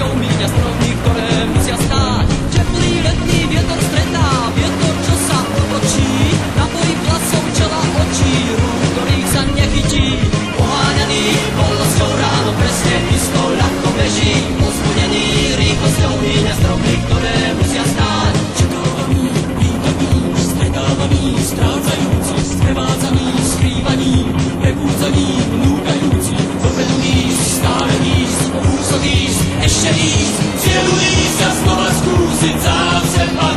rýchlosťou míňa stromy, ktoré musia stáť. Teplý letný vietor stretá, vietor, čo sa otočí, napojí vlasov čela očí, rúk, ktorých sa nechytí. Poháňaný bolosťou ráno presne isto ľahko beží, pozbudený rýchlosťou míňa stromy, ktoré musia stáť. Čakávaný, vítaný, stretávaný, strácajúci, sprevádzaný, skrývaný, prebúdzaný, vnúkajúci, dopredu ísť, stále ísť, po úsok ísť, ešte ísť, cieľu ísť a znova skúsiť sám seba.